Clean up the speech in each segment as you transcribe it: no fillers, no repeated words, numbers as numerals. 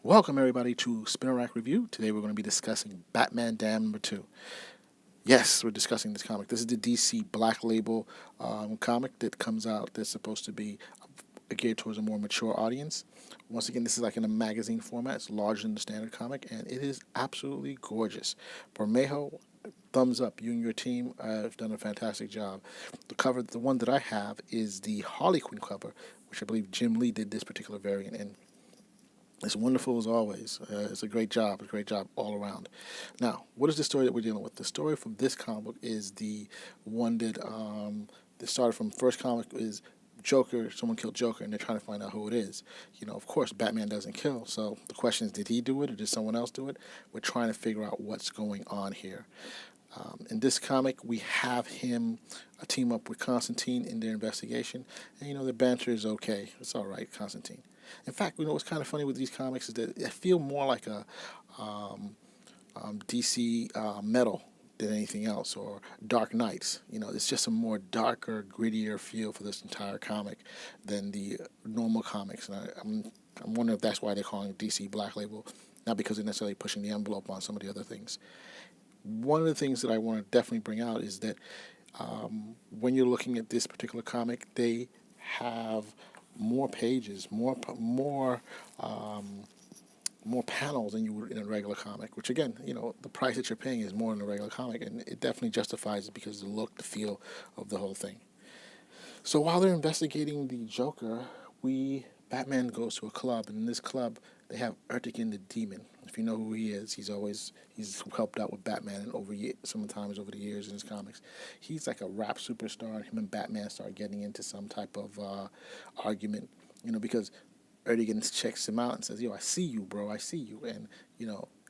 Welcome everybody to Spinner Rack Review. Today we're going to be discussing Batman Damned number 2. Yes, we're discussing this comic. This is the DC Black Label comic that comes out that's supposed to be geared towards a more mature audience. Once again, this is like in a magazine format. It's larger than the standard comic, and it is absolutely gorgeous. Bermejo, thumbs up. You and your team have done a fantastic job. The cover, the one that I have, is the Harley Quinn cover, which I believe Jim Lee did this particular variant in. It's wonderful as always. It's a great job all around. Now, what is the story that we're dealing with? The story from this comic book is the one that started from first comic is Joker. Someone killed Joker, and they're trying to find out who it is. You know, of course, Batman doesn't kill. So the question is, did he do it, or did someone else do it? We're trying to figure out what's going on here. In this comic, we have him team up with Constantine in their investigation, and the banter is okay. It's all right, Constantine. In fact, what's kind of funny with these comics is that they feel more like a DC Metal than anything else, or Dark Knights. It's just a more darker, grittier feel for this entire comic than the normal comics. And I'm wondering if that's why they're calling it DC Black Label, not because they're necessarily pushing the envelope on some of the other things. One of the things that I want to definitely bring out is that when you're looking at this particular comic, they have more pages, more panels than you would in a regular comic, which again, the price that you're paying is more than a regular comic, and it definitely justifies it because of the look, the feel of the whole thing. So while they're investigating the Joker, Batman goes to a club, and in this club they have Ertegun the Demon. If you know who he is, he's helped out with Batman sometimes over the years in his comics. He's like a rap superstar, and him and Batman start getting into some type of argument, because Ertegun checks him out and says, "Yo, I see you, bro, I see you," and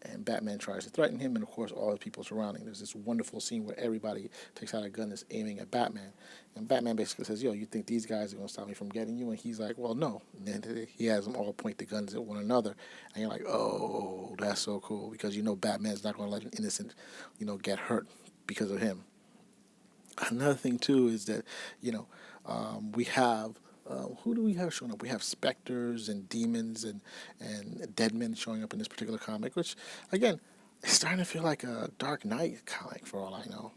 and Batman tries to threaten him, and of course all the people surrounding. There's this wonderful scene where everybody takes out a gun that's aiming at Batman, and Batman basically says, "Yo, you think these guys are going to stop me from getting you?" And he's like, "Well, no." And then he has them all point the guns at one another, and you're like, "Oh, that's so cool," because Batman's not going to let an innocent, get hurt because of him. Another thing too is that we have. Who do we have showing up? We have specters and demons and dead men showing up in this particular comic, which, again, is starting to feel like a Dark Knight comic for all I know.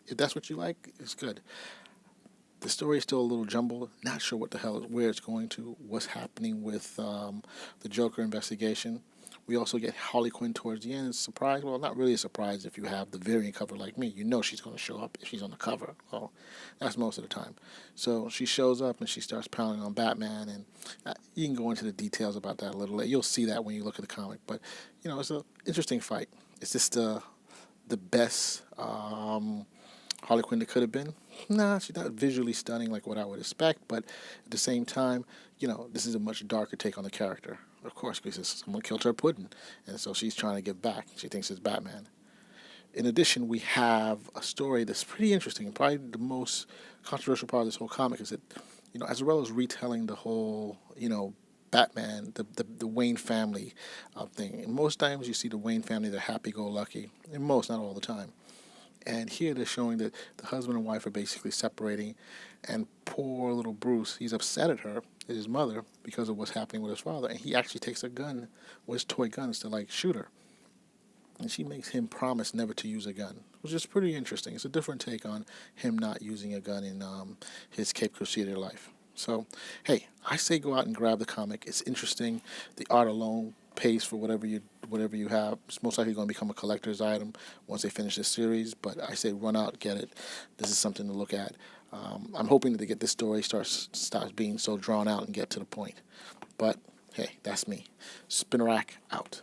If that's what you like, it's good. The story is still a little jumbled. Not sure where it's going to, what's happening with the Joker investigation. We also get Harley Quinn towards the end. Surprise? Well, not really a surprise if you have the variant cover like me. She's going to show up if she's on the cover. Well, that's most of the time. So she shows up and she starts pounding on Batman, and you can go into the details about that a little later. You'll see that when you look at the comic. But, it's an interesting fight. Is this the best Harley Quinn that could have been? Nah, she's not visually stunning like what I would expect, but at the same time, this is a much darker take on the character. Of course, because someone killed her pudding, and so she's trying to give back. She thinks it's Batman. In addition, we have a story that's pretty interesting, and probably the most controversial part of this whole comic is that, as well as retelling the whole, Batman, the Wayne family thing. And most times you see the Wayne family, they're happy-go-lucky, and most, not all the time. And here they're showing that the husband and wife are basically separating, and poor little Bruce, he's upset at her, at his mother, because of what's happening with his father, and he actually takes a gun, his toy guns, to shoot her. And she makes him promise never to use a gun, which is pretty interesting. It's a different take on him not using a gun in his Cape Crusader life. So, hey, I say go out and grab the comic. It's interesting. The art alone pays for whatever you have. It's most likely going to become a collector's item once they finish this series. But I say run out, get it. This is something to look at. I'm hoping that this story stops being so drawn out and get to the point. But hey, that's me. Spinner Rack out.